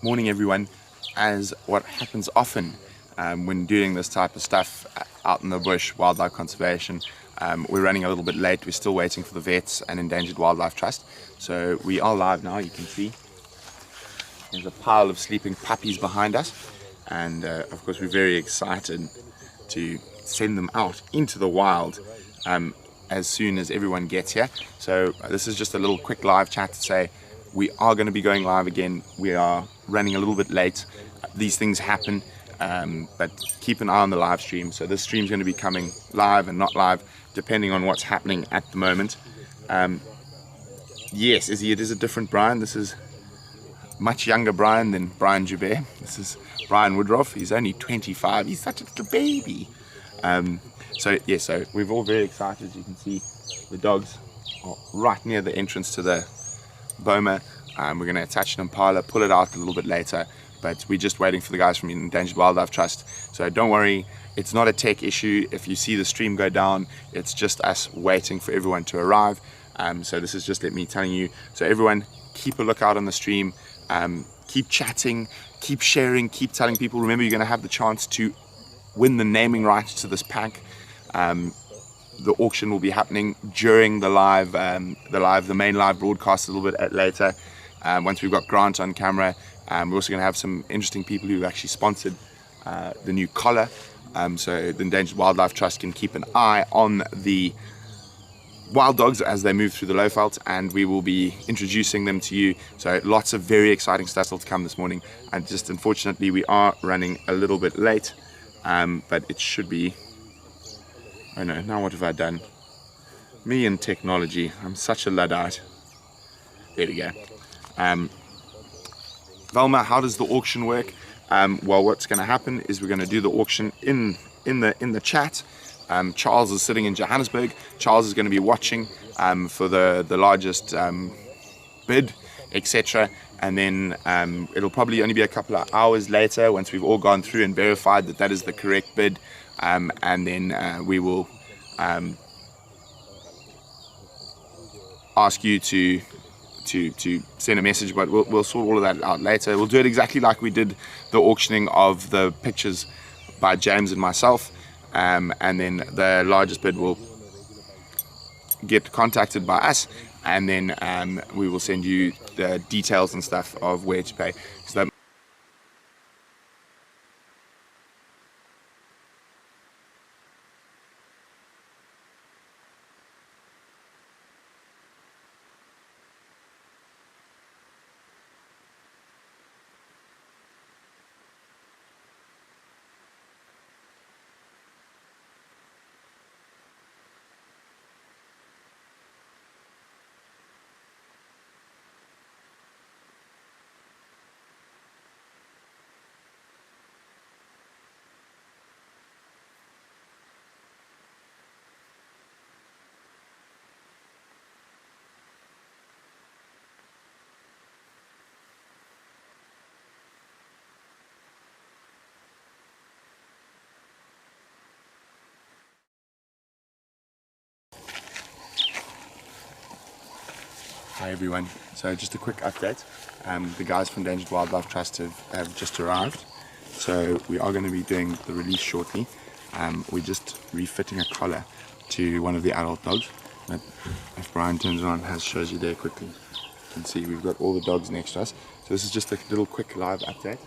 Morning everyone. As what happens often when doing this type of stuff out in the bush, wildlife conservation, we're running a little bit late. We're still waiting for the vets and Endangered Wildlife Trust. So we are live now. You can see there's a pile of sleeping puppies behind us, and of course we're very excited to send them out into the wild as soon as everyone gets here. So this is just a little quick live chat to say we are going to be going live again. We are running a little bit late. These things happen, but keep an eye on the live stream. So this stream is going to be coming live and not live depending on what's happening at the moment. Yes, it is a different Brian. This is much younger Brian than Brian Joubert. This is Brian Woodruff. He's only 25. He's such a little baby. So we're all very excited. As you can see, the dogs are right near the entrance to the boma. We're going to attach an impala, pull it out a little bit later, but we're just waiting for the guys from Endangered Wildlife Trust. So don't worry, it's not a tech issue. If you see the stream go down, it's just us waiting for everyone to arrive. So this is just me telling you. So everyone, keep a lookout on the stream. Keep chatting, keep sharing, keep telling people. Remember, you're going to have the chance to win the naming rights to this pack. The auction will be happening during the main live broadcast a little bit later. Once we've got Grant on camera, we're also going to have some interesting people who've actually sponsored the new collar, so the Endangered Wildlife Trust can keep an eye on the wild dogs as they move through the Lowveld, and we will be introducing them to you. So lots of very exciting stuff still to come this morning, and just unfortunately we are running a little bit late, but it should be. Oh no, now what have I done? Me and technology, I'm such a Luddite. There we go. Velma, how does the auction work? Well, what's going to happen is we're going to do the auction in the chat. Charles is sitting in Johannesburg. Charles is going to be watching for the largest bid, etc. And then it'll probably only be a couple of hours later once we've all gone through and verified that is the correct bid. And then we will ask you to send a message, but we'll sort all of that out later. We'll do it exactly like we did the auctioning of the pictures by James and myself, and then the largest bid will get contacted by us, and then we will send you the details and stuff of where to pay. So hi everyone, so just a quick update. The guys from Endangered Wildlife Trust have just arrived, so we are going to be doing the release shortly. We're just refitting a collar to one of the adult dogs. But if Brian turns around, shows you there quickly, you can see we've got all the dogs next to us. So this is just a little quick live update.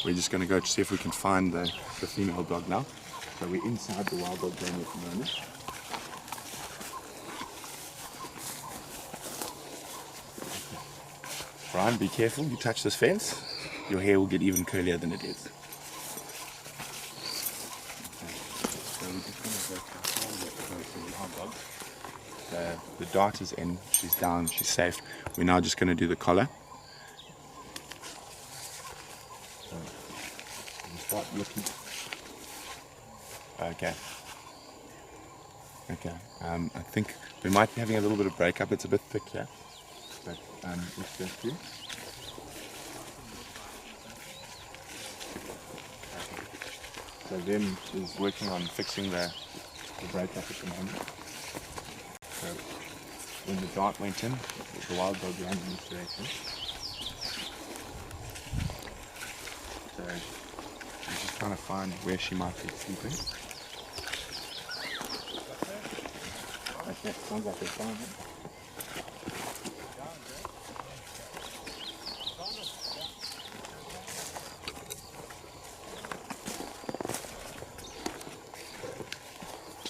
We're just going to go to see if we can find the female dog now. So we're inside the wild dog den at the moment. Brian, be careful, you touch this fence, your hair will get even curlier than it is. Okay. So we're just going to go outside the wild dog. The dart is in, she's down, she's safe. We're now just going to do the collar. So we'll start looking. Okay. I think we might be having a little bit of breakup, it's a bit thick here. But let's go through. So Vim is working on fixing the breakup at the moment. So when the dart went in, the wild dog ran in this direction. So I'm just trying to find where she might be sleeping. Okay, sounds like they're fine.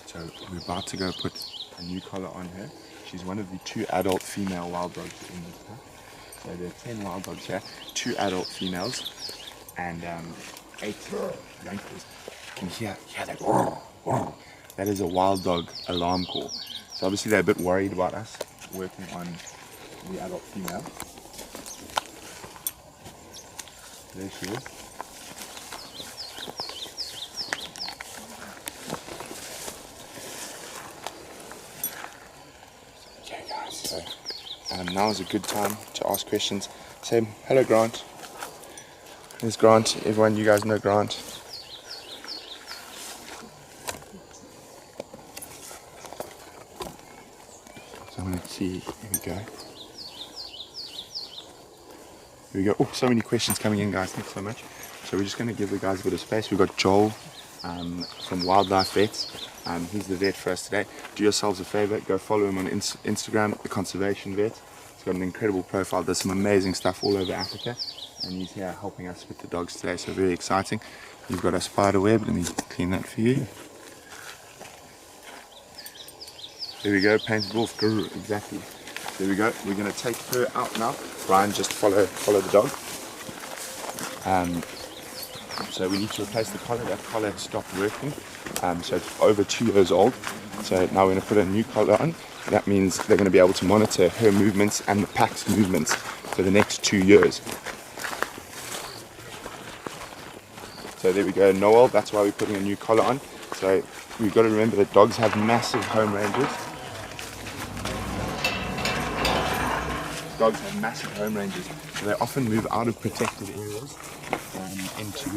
So we're about to go put a new collar on her. She's one of the 2 adult female wild dogs in this pack. So there are 10 wild dogs here, 2 adult females, and 8 young dogs. You can hear that. That is a wild dog alarm call. So obviously they're a bit worried about us working on the adult female. There she is. Okay guys, so now is a good time to ask questions. Say hello Grant. There's Grant. Everyone, you guys know Grant. So I'm going to see, here we go. Here we go. Oh, so many questions coming in guys, thanks so much. So we're just going to give the guys a bit of space. We've got Joel from Wildlife Vets. He's the vet for us today. Do yourselves a favor, go follow him on Instagram, The Conservation Vet. He's got an incredible profile, does some amazing stuff all over Africa. And he's here helping us with the dogs today, so very exciting. You've got a spider web, let me clean that for you. There we go, painted wolf, grr, exactly. There we go, we're going to take her out now. Brian, just follow the dog. So we need to replace the collar. That collar stopped working, so it's over 2 years old. So now we're going to put a new collar on. That means they're going to be able to monitor her movements and the pack's movements for the next 2 years. So there we go, Noel, that's why we're putting a new collar on. So we've got to remember that dogs have massive home ranges. Dogs have massive home ranges, so they often move out of protected areas into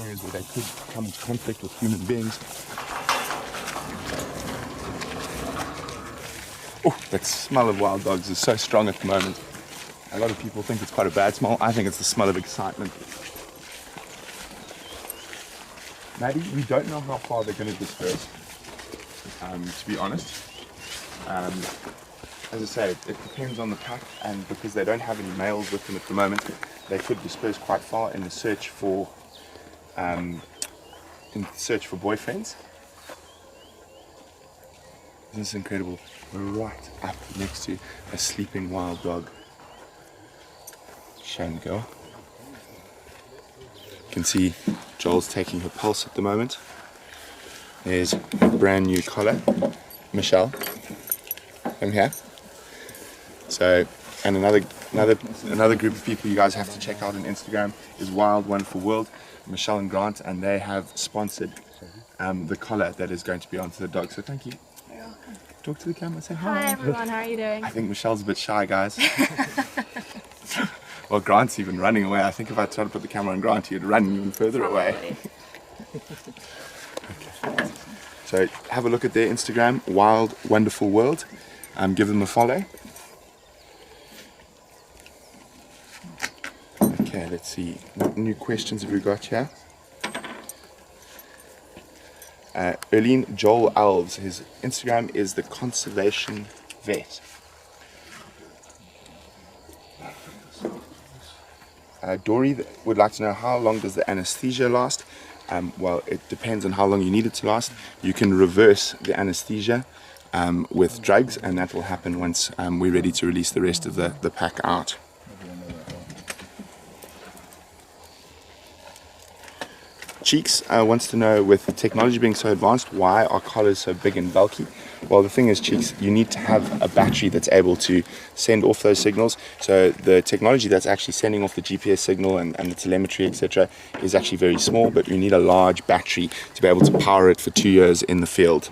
areas where they could come into conflict with human beings. Oh, that smell of wild dogs is so strong at the moment. A lot of people think it's quite a bad smell. I think it's the smell of excitement. Maybe we don't know how far they're going to disperse, to be honest. As I say, it depends on the pack, and because they don't have any males with them at the moment, they could disperse quite far in the search for boyfriends. Isn't this incredible? We're right up next to a sleeping wild dog. Shame girl. You can see Joel's taking her pulse at the moment. There's a brand new collar. Michelle, come here. So, and another group of people you guys have to check out on Instagram is Wild Wonderful World, Michelle and Grant, and they have sponsored the collar that is going to be onto the dog. So thank you. You're welcome. Talk to the camera, say hi. Hi everyone, how are you doing? I think Michelle's a bit shy, guys. Well, Grant's even running away. I think if I tried to put the camera on Grant, he'd run even further away. Okay. So have a look at their Instagram, Wild Wonderful World. Give them a follow. Okay, let's see. What new questions have we got here? Erlene Joel Alves, his Instagram is The Conservation Vet. Dory would like to know, how long does the anesthesia last? Well, it depends on how long you need it to last. You can reverse the anesthesia with drugs, and that will happen once we're ready to release the rest of the pack out. Cheeks wants to know, with the technology being so advanced, why are collars so big and bulky? Well, the thing is, Cheeks, you need to have a battery that's able to send off those signals. So the technology that's actually sending off the GPS signal and the telemetry, etc., is actually very small, but you need a large battery to be able to power it for 2 years in the field.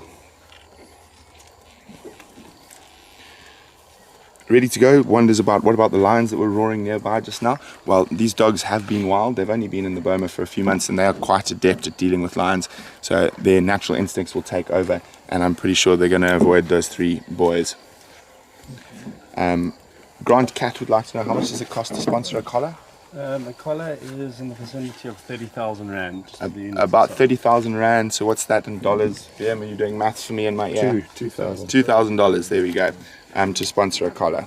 Ready to go wonders about, what about the lions that were roaring nearby just now? Well, these dogs have been wild. They've only been in the boma for a few months, and they are quite adept at dealing with lions, so their natural instincts will take over, and I'm pretty sure they're going to avoid those 3 boys. Grant Cat would like to know, how much does it cost to sponsor a collar? A collar is in the vicinity of 30,000 rand. About 30,000 rand. So what's that in dollars? BM, are you doing maths for me in my ear? $2,000. $2,000. There we go. To sponsor a collar.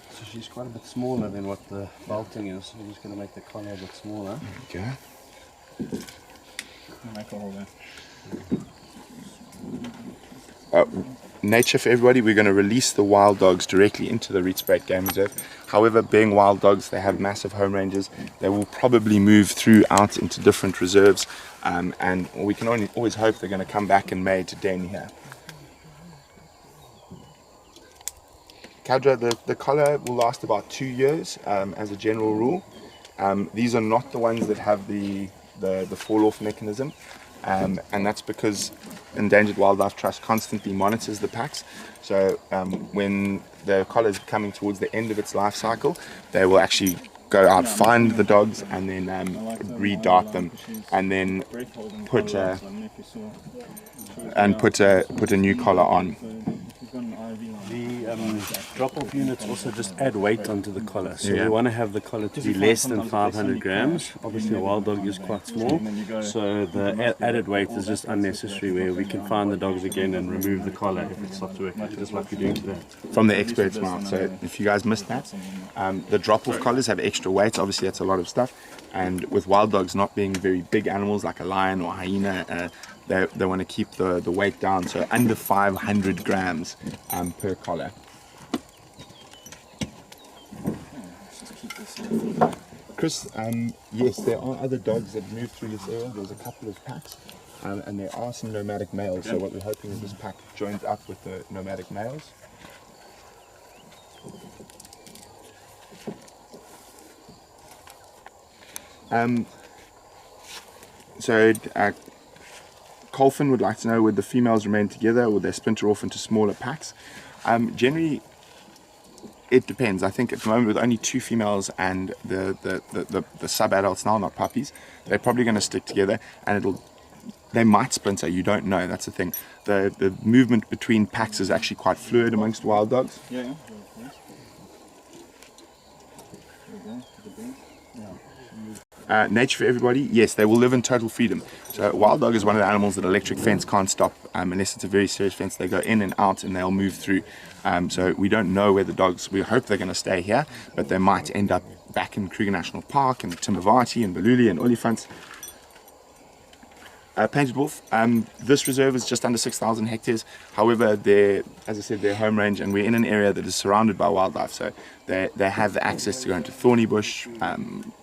So she's quite a bit smaller than what the belting is. We're just going to make the collar a bit smaller. There we go. Make all that. Nature for everybody, we're going to release the wild dogs directly into the Rietspruit Game Reserve. However, being wild dogs, they have massive home ranges. They will probably move through out into different reserves, and we can only always hope they're going to come back in May to den here. Kadra, the collar will last about 2 years as a general rule. These are not the ones that have the fall-off mechanism. And that's because Endangered Wildlife Trust constantly monitors the packs. So when the collar is coming towards the end of its life cycle, they will actually go out, find the dogs, and then re-dart them, and then put a new collar on. The drop-off units also just add weight onto the collar, so we want to have the collar to be less than 500 grams. Obviously a wild dog is quite small, so the added weight is just unnecessary, where we can find the dogs again and remove the collar if it stops working, just like we're doing today. From the expert's mouth. So if you guys missed that, the drop-off collars have extra weight. Obviously that's a lot of stuff, and with wild dogs not being very big animals like a lion or a hyena, they want to keep the weight down, so under 500 grams per collar. Chris, yes, there are other dogs that move through this area. There's a couple of packs, and there are some nomadic males. So what we're hoping is this pack joins up with the nomadic males. Colfin would like to know, would the females remain together or would they splinter off into smaller packs? Generally, it depends. I think at the moment with only 2 females and the sub-adults now, not puppies, they're probably going to stick together, and they might splinter, you don't know, that's the thing. The movement between packs is actually quite fluid amongst wild dogs. Yeah. Nature for everybody, yes, they will live in total freedom. So a wild dog is one of the animals that electric fence can't stop unless it's a very serious fence. They go in and out and they'll move through. So we don't know where the dogs, we hope they're going to stay here, but they might end up back in Kruger National Park and Timavati and Baluli and Olifants. Painted Wolf, this reserve is just under 6,000 hectares. However, as I said, they're home range, and we're in an area that is surrounded by wildlife. So they have the access to go into Thorny Bush,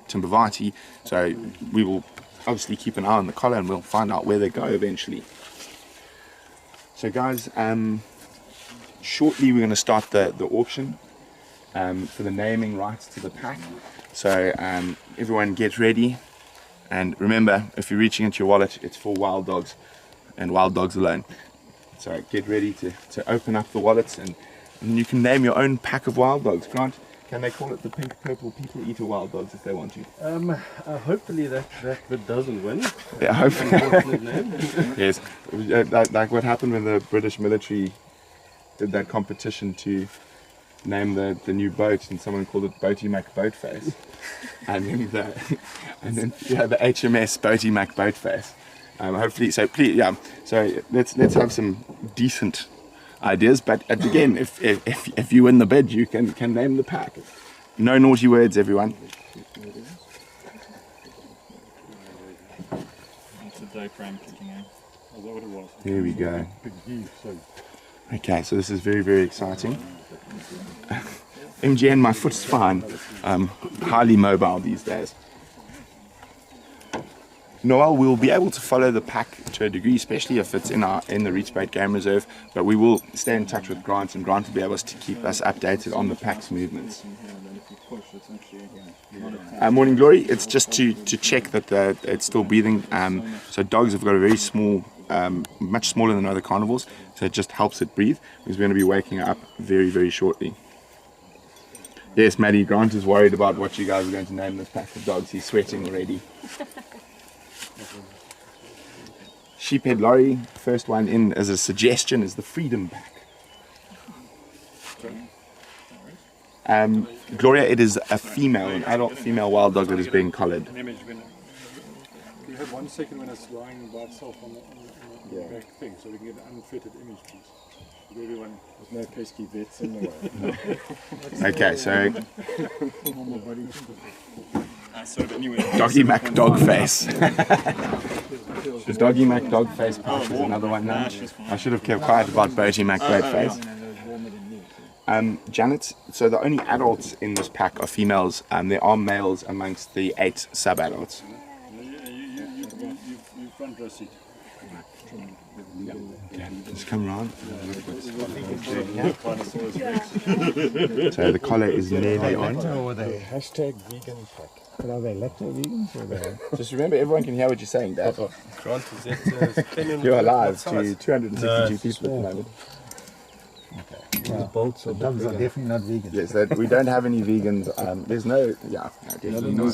Timavati. So we will obviously keep an eye on the collar, and we'll find out where they go eventually. So guys, shortly we're going to start the auction for the naming rights to the pack. So everyone get ready. And remember, if you're reaching into your wallet, it's for wild dogs and wild dogs alone. So get ready to open up the wallets, and you can name your own pack of wild dogs. Grant, can they call it the pink purple people eater wild dogs if they want to? Hopefully that bit doesn't win. Yeah, hopefully. Yes, like what happened when the British military did that competition to name the new boat, and someone called it Boaty Mac Boatface. and then the HMS Boaty Mac Boatface. Hopefully, so please, so let's have some decent ideas, but again, if you win the bid, you can name the pack. No naughty words, everyone. It's a diaphragm kicking in. Is that what it was? There we go. Okay, so this is very, very exciting. MGN, my foot's fine. Highly mobile these days. Noel, we'll be able to follow the pack to a degree, especially if it's in the Rietspruit Game Reserve, but we will stay in touch with Grant, and Grant will be able to keep us updated on the pack's movements. Morning Glory, it's just to check that it's still breathing. So dogs have got a very small, much smaller than other carnivores, so it just helps it breathe, because we're going to be waking up very, very shortly. Yes, Maddie, Grant is worried about what you guys are going to name this pack of dogs. He's sweating already. Sheephead Lorry, first one in as a suggestion is the Freedom Pack. Gloria, it is a female, an adult female wild dog that is being collared. An image when you have 1 second when it's lying by itself on the back thing, so we can get an unfettered image, please. Everyone, there's no pesky vets in the way. Okay, so So anyway, Doggy Mac Dog Face. The Doggy Mac Dog Face pack is another one now. I should have kept quiet about Boaty Mac Goat Face. Janet, so the only adults in this pack are females, and there are males amongst the 8 sub-adults. you front row seat. Just come around. So the collar is nearly on. Hashtag vegan pack. But are they lacto vegans or they? Just remember, everyone can hear what you're saying, Dad. Grant, is that You're alive to 262 people at the moment. The dogs are definitely not vegan. Yes, that we don't have any vegans. There's no, definitely not.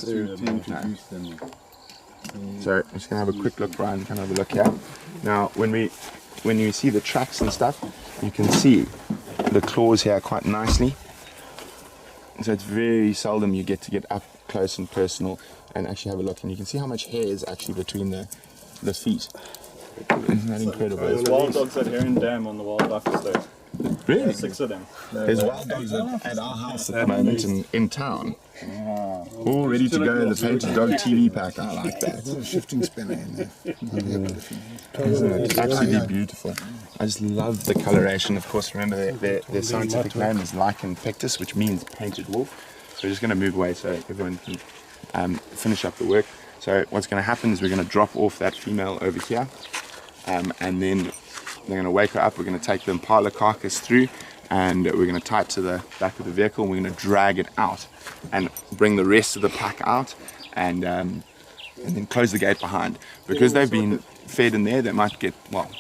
So I'm just gonna have a quick look, Brian. Can I have a look here? Now, when you see the tracks and stuff, you can see the claws here quite nicely. So it's very seldom you get to get up close and personal and actually have a look, and you can see how much hair is actually between the feet. Isn't that incredible? There's wild dogs at Heron Dam on the wildlife estate. Really? There's 6 of them. There's wild dogs at our house at the moment in town. All ready to go in the Painteddog TV pack. I like that. There's a shifting spinner in there. It's absolutely beautiful. I just love the coloration. Of course, remember their scientific name is Lichen pectus, which means painted wolf. So we're just going to move away so everyone can finish up the work. So what's going to happen is we're going to drop off that female over here, and then they're going to wake her up. We're going to take the impala carcass through, and we're going to tie it to the back of the vehicle, and we're going to drag it out and bring the rest of the pack out, and then close the gate behind. Because they've been fed in there, they might get, well,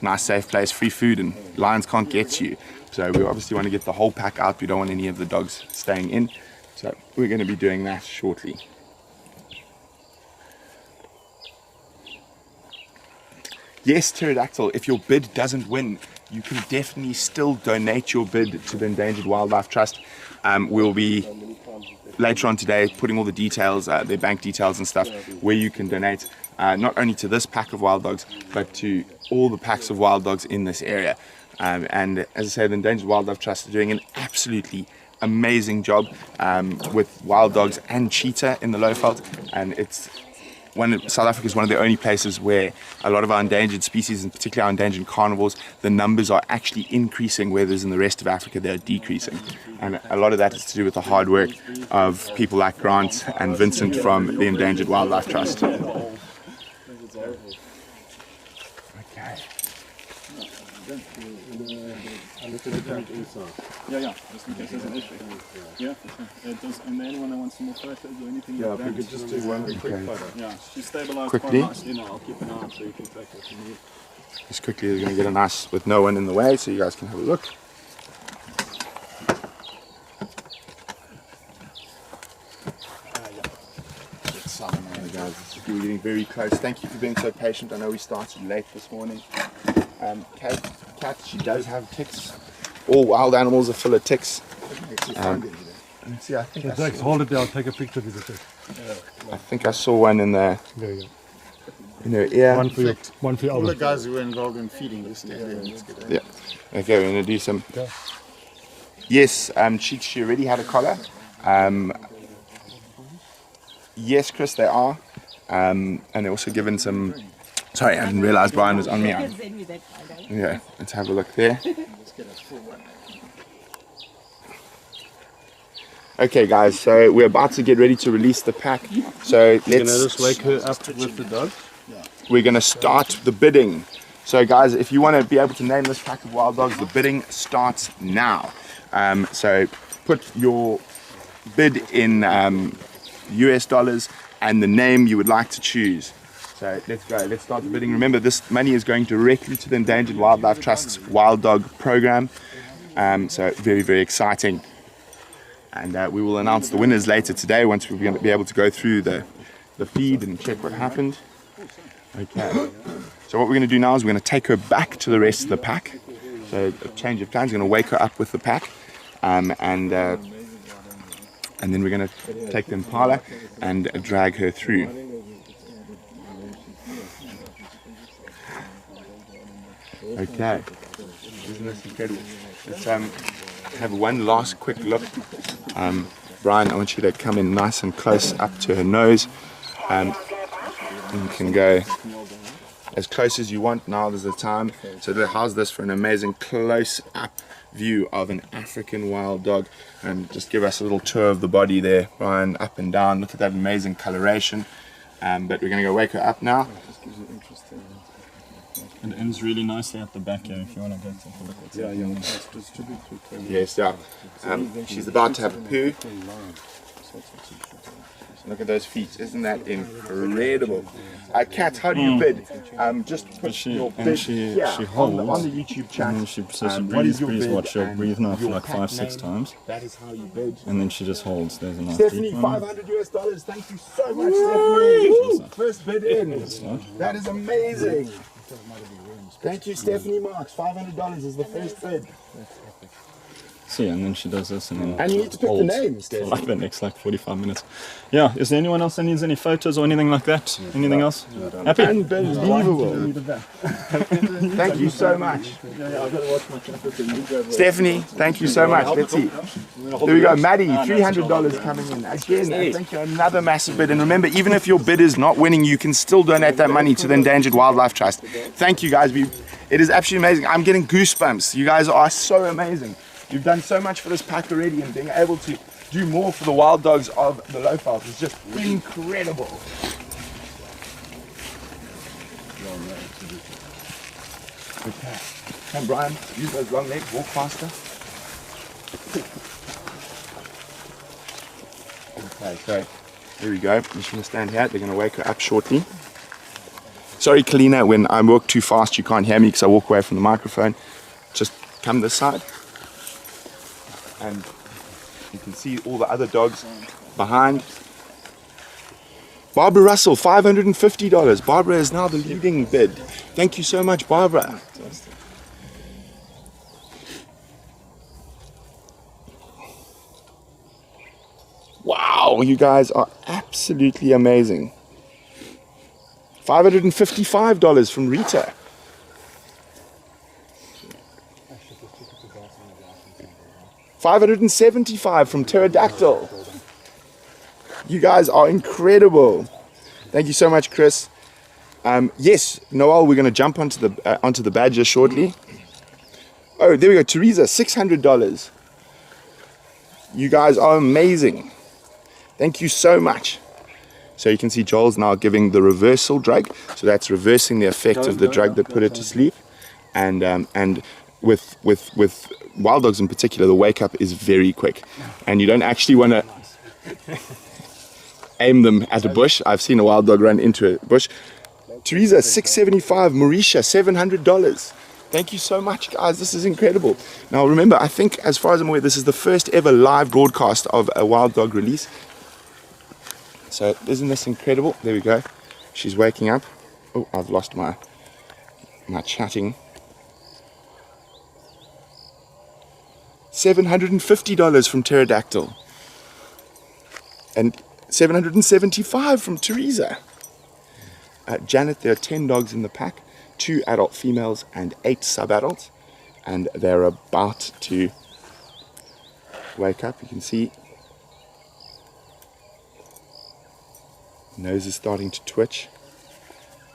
nice safe place, free food, and lions can't get you. So we obviously want to get the whole pack out. We don't want any of the dogs staying in. So we're going to be doing that shortly. Yes, Pterodactyl, if your bid doesn't win, you can definitely still donate your bid to the Endangered Wildlife Trust. We'll be later on today putting all the details, their bank details and stuff, where you can donate not only to this pack of wild dogs, but to all the packs of wild dogs in this area. And as I say, the Endangered Wildlife Trust are doing an absolutely amazing job with wild dogs and cheetah in the Lowveld, and South Africa is one of the only places where a lot of our endangered species, and particularly our endangered carnivores, the numbers are actually increasing, whereas in the rest of Africa they're decreasing. And a lot of that is to do with the hard work of people like Grant and Vincent from the Endangered Wildlife Trust. Okay. Yeah, just in case there's an issue. Yeah, for sure. Does anyone that wants some more photos or anything like that? we could just do one quick photo. Yeah, she's stabilized Quickly. quite nicely now. I'll keep an eye out so you can take what you need. Just quickly, we're going to get a nice, with no one in the way, so you guys can have a look. Hey guys, we're getting very close. Thank you for being so patient. I know we started late this morning. Cat, she does have ticks. All wild animals are full of ticks. Let's see, I think Hold it there, I'll take a picture with the I think I saw one in the There you go. in her ear. One for your All the other. guys who were involved in feeding this day. Let's get it. Yeah. Okay, we're gonna do some. Okay. Yes, she already had a collar. Yes, Chris, they are. And they're also given some. Sorry, I didn't realize Brian was on me. Yeah, let's have a look there. Okay, guys, so we're about to get ready to release the pack. So You're gonna let's. just wake her up with the dog. We're going to start the bidding. So guys, if you want to be able to name this pack of wild dogs, the bidding starts now. So put your bid in US dollars and the name you would like to choose. So let's go, let's start the bidding. Remember, this money is going directly to the Endangered Wildlife Trust's Wild Dog program. So very, very exciting. And we will announce the winners later today once we're going to be able to go through the feed and check what happened. Okay, so what we're going to do now is we're going to take her back to the rest of the pack. So a change of plans, we're going to wake her up with the pack and And then we're going to take the Impala and drag her through. Okay, isn't this incredible? Let's have one last quick look. Brian, I want you to come in nice and close up to her nose. And you can go as close as you want. Now there's the time. So how's this for an amazing close-up view of an African wild dog? And just give us a little tour of the body there, Brian, up and down. Look at that amazing coloration. But we're going to go wake her up now. It ends really nicely at the back here if you want to go take a look at it. Yeah. Yes, yeah. She's about to have a poo. Look at those feet. Isn't that incredible? Kat, how do you bid? Just put your bid she holds on the YouTube channel. And she breathes, she'll breathe now for like 5-6 times. That is how you bid. And then she just holds. There's a nice Stephanie, deep one. $500. Thank you so much, Stephanie. First bid in. That is amazing. Thank you, Stephanie Marks. $500 is the first bid. So yeah, and then she does this and then And you need to pick the name, Stephanie. like the next like 45 minutes. Yeah, is there anyone else that needs any photos or anything like that? Anything else? Happy? Unbelievable. Thank you so much. Stephanie, thank you so much. Let's see. There we go. Maddie, $300 coming in. Again, thank you. Another massive bid. And remember, even if your bid is not winning, you can still donate that money to the Endangered Wildlife Trust. Thank you, guys. It is absolutely amazing. I'm getting goosebumps. You guys are so amazing. You've done so much for this pack already, and being able to do more for the wild dogs of the Lowveld is just incredible. Okay. Come, Brian, use those long legs, walk faster. Okay, so there we go. I'm just going to stand here. They're going to wake her up shortly. Sorry, Kalina, when I walk too fast, you can't hear me because I walk away from the microphone. Just come this side. And you can see all the other dogs behind. Barbara Russell, $550. Barbara is now the leading bid. Thank you so much, Barbara. Wow, you guys are absolutely amazing. $555 from Rita. $575 from Pterodactyl. You guys are incredible. Thank you so much, Chris. Yes, Noel, we're going to jump onto the badger shortly. Oh, there we go. Teresa, $600. You guys are amazing. Thank you so much. So you can see Joel's now giving the reversal drug. So that's reversing the effect of the drug that put her to sleep. And with wild dogs in particular, the wake up is very quick, and you don't actually want to aim them at a bush. I've seen a wild dog run into a bush. Teresa, $675. Mauricia, $700. Thank you so much, guys. This is incredible. Now remember, I think, as far as I'm aware, this is the first ever live broadcast of a wild dog release. So isn't this incredible? There we go. She's waking up. Oh, I've lost my chatting. $750 from Pterodactyl. And $775 from Teresa. Janet, there are 10 dogs in the pack, 2 adult females and 8 sub-adults, and they're about to wake up. You can see nose is starting to twitch.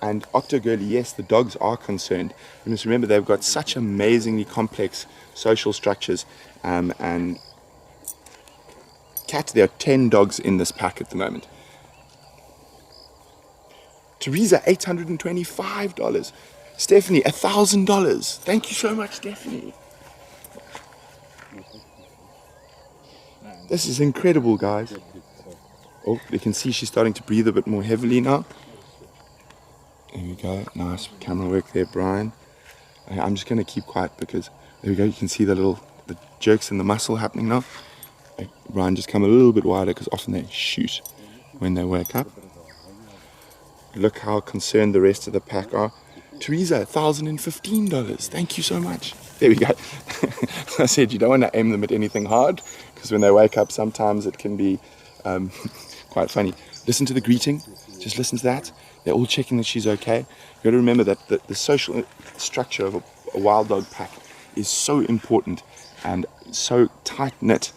And Octogirly, yes, the dogs are concerned. You must remember they've got such amazingly complex social structures. And Cat, there are 10 dogs in this pack at the moment. Teresa, $825. Stephanie, $1,000. Thank you so much, Stephanie. This is incredible, guys. Oh, you can see she's starting to breathe a bit more heavily now. There we go. Nice camera work there, Brian. I'm just going to keep quiet because there we go. You can see the jerks in the muscle happening now. Brian, just come a little bit wider because often they shoot when they wake up. Look how concerned the rest of the pack are. Teresa, $1,015. Thank you so much. There we go. I said you don't want to aim them at anything hard because because when they wake up, sometimes it can be quite funny. Listen to the greeting. Just listen to that. They're all checking that she's okay. You've got to remember that the social structure of a wild dog pack is so important and so tight-knit.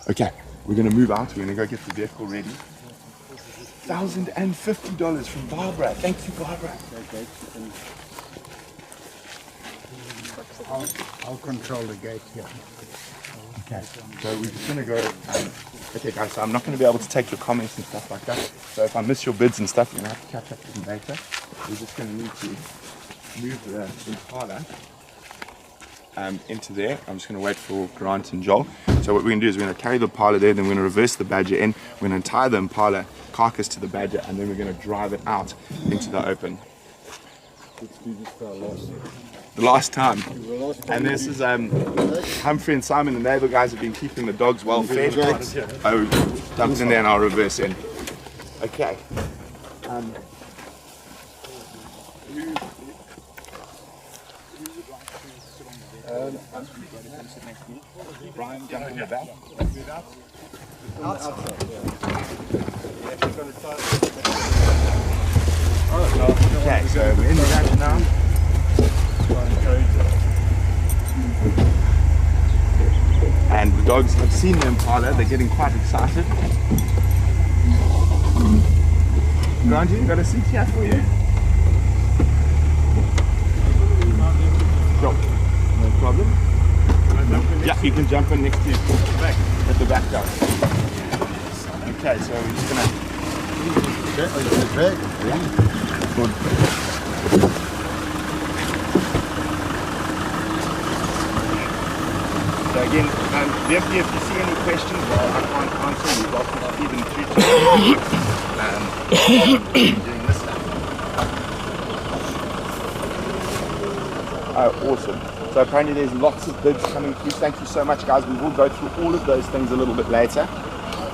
Okay, we're going to move out. We're going to go get the vehicle ready. $1,050 from Barbara. Thank you, Barbara. I'll control the gate here. Okay, so we're just going to go. Okay, guys, so I'm not going to be able to take your comments and stuff like that. So if I miss your bids and stuff, you're going to have to catch up with them later. We're just going to need to move the Impala into there. I'm just going to wait for Grant and Joel. So what we're going to do is we're going to carry the Impala there, then we're going to reverse the Badger in. We're going to tie the Impala carcass to the Badger, and then we're going to drive it out into the open. Let's do this for our last. The last time. And this is Humphrey and Simon, the neighbor guys, have been keeping the dogs well fed. Oh, dump it in there and I'll reverse in. Okay. Brian, jump in the back. Okay, so we're in the back now. And the dogs have seen the Impala, they're getting quite excited. Grant, you've got a seat here for you. Sure, no problem. Yeah, you can jump in next to you. At the back door. Okay, so we're just gonna... Yeah. Good. So again, definitely if you see any questions, well, I can't answer, we've got to feed them through to doing this stuff. Oh, awesome. So apparently there's lots of bids coming through. Thank you so much, guys. We will go through all of those things a little bit later.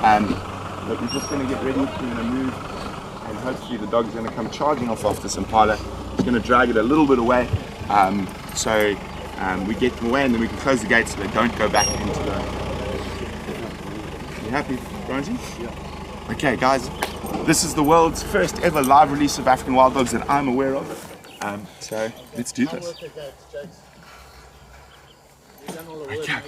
But we're just going to get ready. We're going to move, and hopefully the dog's going to come charging off after this Impala. It's going to drag it a little bit away. We get them away and then we can close the gate so they don't go back into the... You happy, Bronzy? Yeah. Okay, guys, this is the world's first ever live release of African wild dogs that I'm aware of. So let's do this. Okay.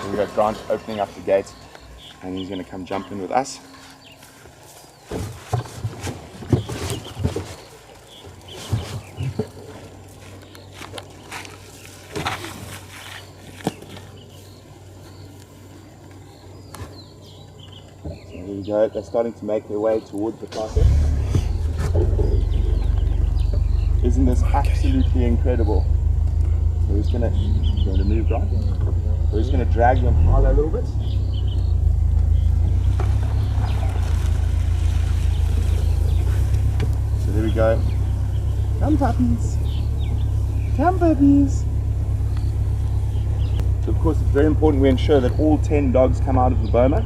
So we got Grant opening up the gate and he's going to come jump in with us. They're starting to make their way towards the carcass. Isn't this absolutely incredible? We're just going to move, right? We're just going to drag the Impala a little bit. So there we go. Come puppies! Come puppies! So of course it's very important we ensure that all 10 dogs come out of the boma.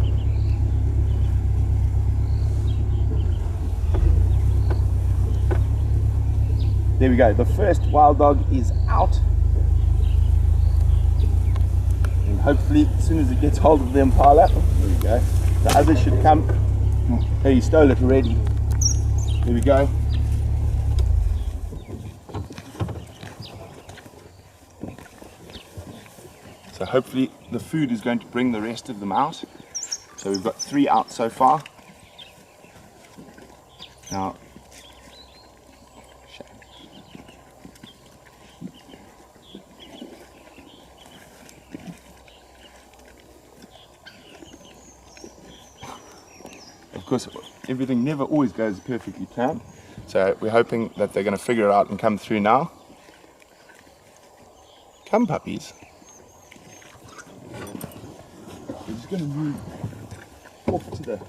There we go, the first wild dog is out. And hopefully, as soon as it gets hold of the Impala, there we go, the others should come. Hey, he stole it already. There we go. So hopefully the food is going to bring the rest of them out. So we've got 3 out so far. Now, of course, everything never always goes perfectly planned. So we're hoping that they're going to figure it out and come through now. Come puppies. We're just going to move off to the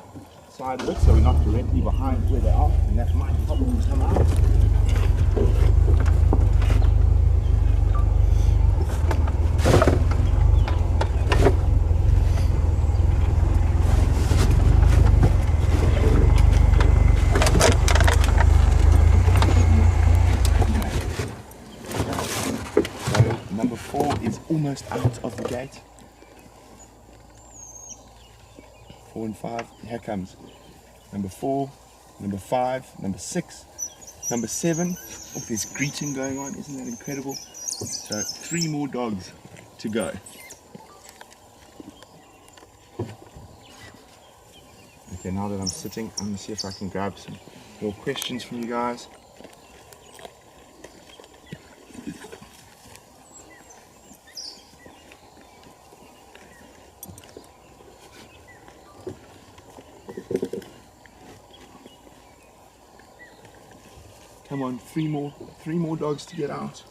side of it so we're not directly behind where they are, and that might help them come out. almost out of the gate. 4 and 5. Here comes number 4, number 5, number 6, number 7. Oh, there's greeting going on. Isn't that incredible? So 3 more dogs to go. Okay, now that I'm sitting, I'm going to see if I can grab some more questions from you guys. Come on, 3 more dogs to get out.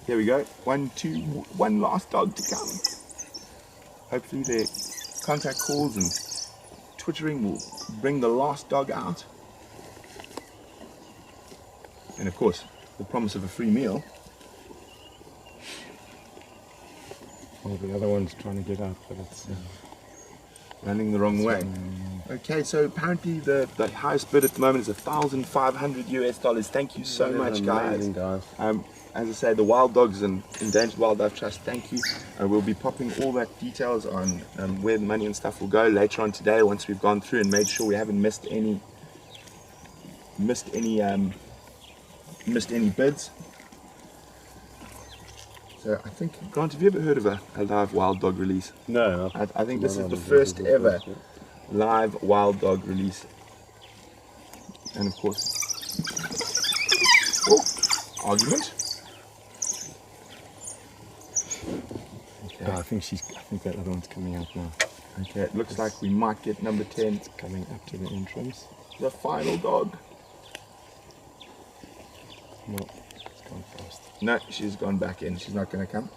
Here we go. 1, 2, 1 last dog to come. Hopefully their contact calls and twittering will bring the last dog out. And of course, the promise of a free meal. Well, the other one's trying to get out, but it's running the wrong way. Okay, so apparently the highest bid at the moment is $1,500 US. Thank you so much, guys. As I say, the Wild Dogs and Endangered Wildlife Trust, thank you. We'll be popping all that details on where the money and stuff will go later on today once we've gone through and made sure we haven't missed any bids. So I think, Grant, have you ever heard of a live wild dog release? No. I think this is the first ever live wild dog release. And of course, argument. Okay. I think that other one's coming out now. Okay, it looks like we might get number 10. It's coming up to the entrance. The final dog. No, it's gone fast. No, she's gone back in. She's not going to come.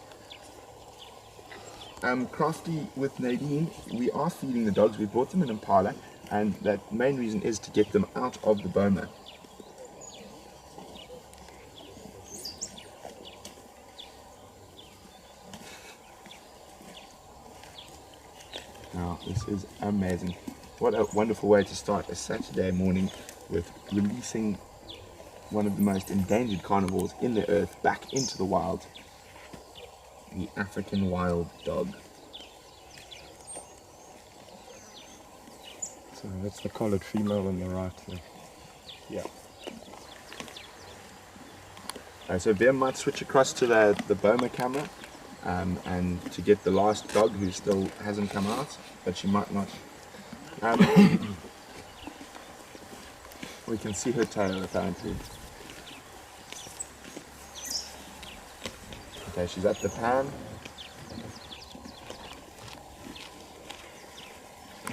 Crafty with Nadine, we are feeding the dogs. We brought them an Impala, and that main reason is to get them out of the boma. Now, this is amazing. What a wonderful way to start a Saturday morning with releasing one of the most endangered carnivores in the earth back into the wild. The African wild dog. So that's the collared female on the right there. Yeah. So Veer might switch across to the boma camera and to get the last dog who still hasn't come out, but she might not. We can see her tail apparently. Okay, she's at the pan.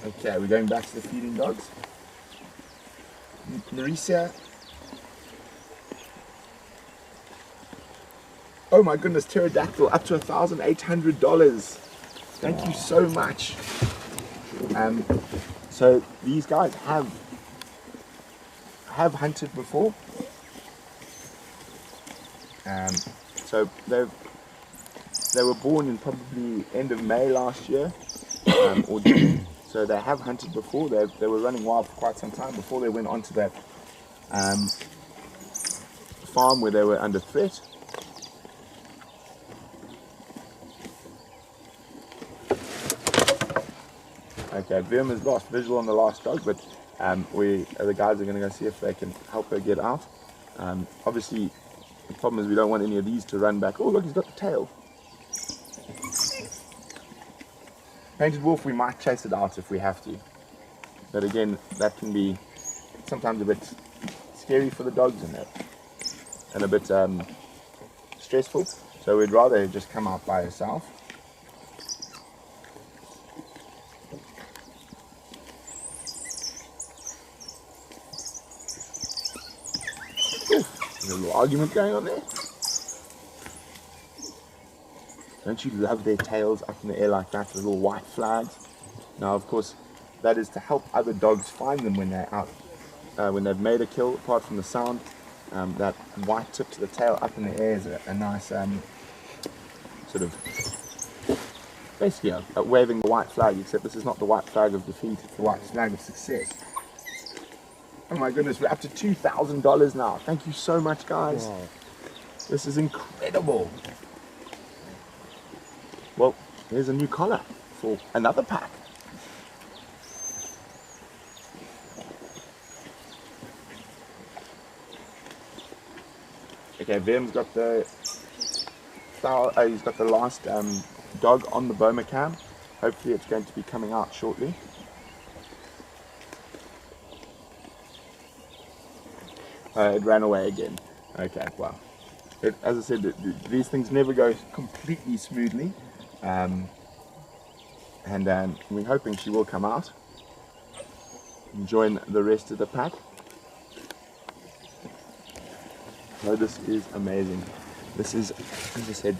Okay, we're going back to the feeding dogs. Marisa. Oh my goodness, pterodactyl, up to $1,800. Thank you so much. So these guys have hunted before. So they were born in probably end of May last year, or June. So they have hunted before. They were running wild for quite some time before they went onto that farm where they were under threat. Okay, Veerm has lost visual on the last dog, but the guys are going to go see if they can help her get out. Obviously, the problem is we don't want any of these to run back. Oh, look, he's got the tail. Painted wolf, we might chase it out if we have to. But again, that can be sometimes a bit scary for the dogs and a bit stressful. So we'd rather just come out by herself. There's a little argument going on there. Don't you love their tails up in the air like that, the little white flags? Now, of course, that is to help other dogs find them when they're out, when they've made a kill. Apart from the sound, that white tip to the tail up in the air is a nice sort of, basically waving the white flag, except this is not the white flag of defeat, it's the white flag of success. Oh my goodness, we're up to $2,000 now. Thank you so much, guys. Wow. This is incredible. Well, there's a new collar for another pack. Okay, Vem's got the he's got the last dog on the Boma cam. Hopefully it's going to be coming out shortly. It ran away again. Okay, well, as I said, these things never go completely smoothly, and we're hoping she will come out and join the rest of the pack. So this is amazing. This is, as I said,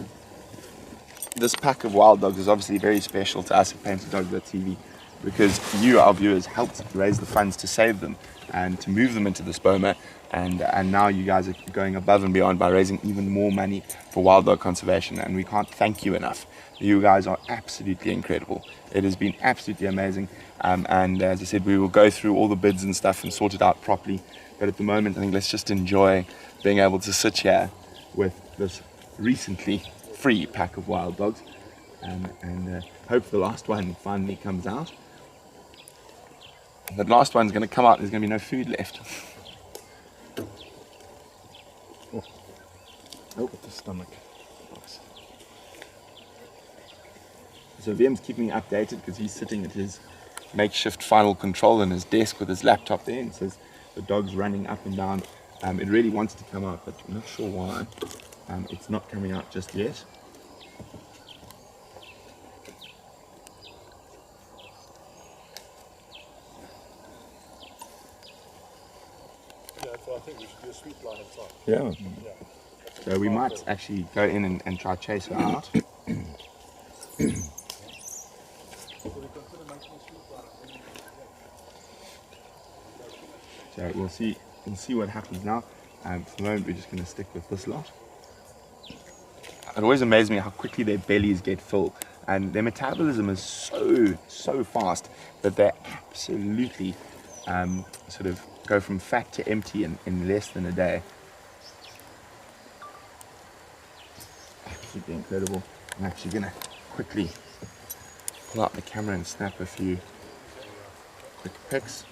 this pack of wild dogs is obviously very special to us at Painteddog.tv because you, our viewers, helped raise the funds to save them and to move them into this Boma, and now you guys are going above and beyond by raising even more money for wild dog conservation, and we can't thank you enough. You guys are absolutely incredible. It has been absolutely amazing, and as I said, we will go through all the bids and stuff and sort it out properly, but at the moment I think let's just enjoy being able to sit here with this recently free pack of wild dogs, and hope the last one finally comes out. The last one's going to come out, there's going to be no food left. Oh, the stomach. Nice. So Vem's keeping me updated because he's sitting at his makeshift final control in his desk with his laptop there, and says the dog's running up and down. It really wants to come out, but I'm not sure why. It's not coming out just yet. Yeah, so I think we should do a sweet line inside. Yeah. So we might actually go in and try chase her out. So we'll see what happens now. For the moment we're just going to stick with this lot. It always amazes me how quickly their bellies get full, and their metabolism is so fast that they absolutely sort of go from fat to empty in less than a day. Absolutely incredible. I'm actually going to quickly pull out the camera and snap a few quick pics.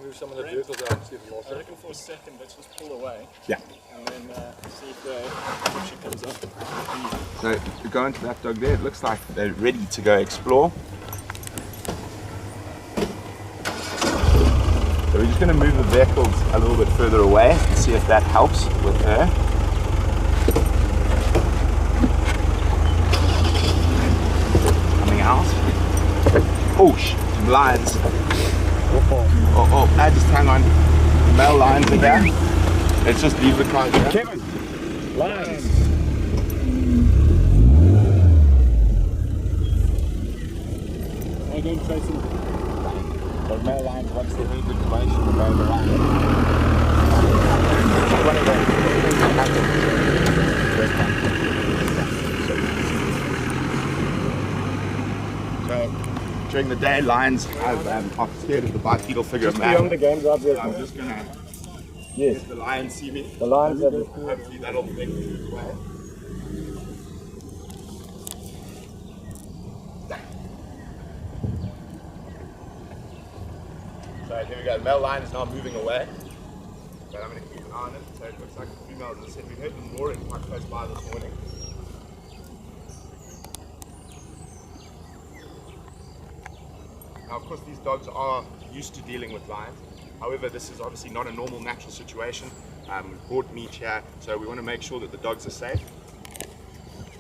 Move some of the vehicles out and see if I reckon for a second, let's just pull away. Yeah. And then see if she comes up. So going to that dog there, it looks like they're ready to go explore. So we're just going to move the vehicles a little bit further away and see if that helps with her. Coming out. Oh, some lions. Oh, just hang on. Male lions are here. Let's just leave the car here. Kevin, lions. I don't chase them. The male lions, once they leave the commotion, will go around. One of So during the day, lions are scared of the bipedal figure of man. beyond the game right there. I'm just gonna Yes, let the lions see me. the lions have Hopefully that'll make me move away. So here we go. The male lion is now moving away. But I'm going to keep an eye on it. So it looks like the females, as I said, we heard them roaring quite close by this morning. Now, of course, these dogs are used to dealing with lions. However, this is obviously not a normal natural situation. We've brought meat here, so we want to make sure that the dogs are safe.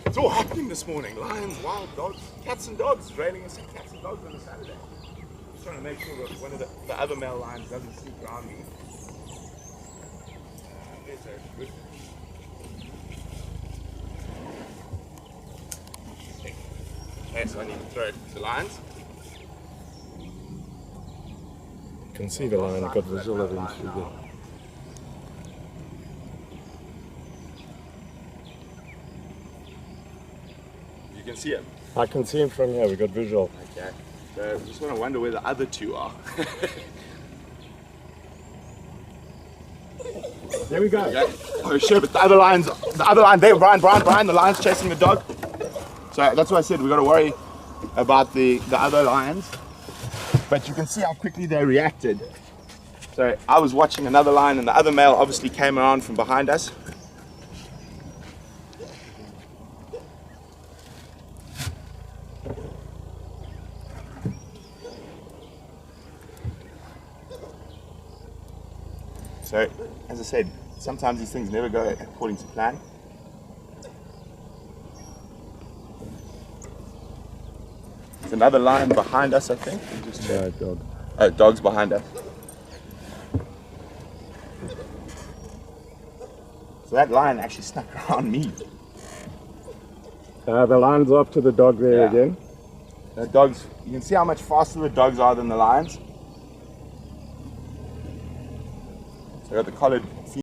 It's all happening this morning. Lions, wild dogs, cats and dogs. It's raining us cats and dogs on a Saturday. Just trying to make sure that one of the other male lions doesn't sneak around me. There's a good. Okay, so I need to throw it to the lions. You can see the lion, got visual of him through there. You can see him. I can see him from here, we got visual. Okay. So I just want to wonder where the other two are. There we go. Yeah. Oh shit, but the other lion there, Brian, the lion's chasing the dog. So that's why I said we got to worry about the other lions. But you can see how quickly they reacted. So I was watching another lion and the other male obviously came around from behind us. So, as I said, sometimes these things never go according to plan. There's another lion behind us, I think. Just check. Dog. Oh, dog's behind us. So that lion actually snuck around me. The lion's off to the dog there Yeah. again. The dogs, you can see how much faster the dogs are than the lions. So I got the collared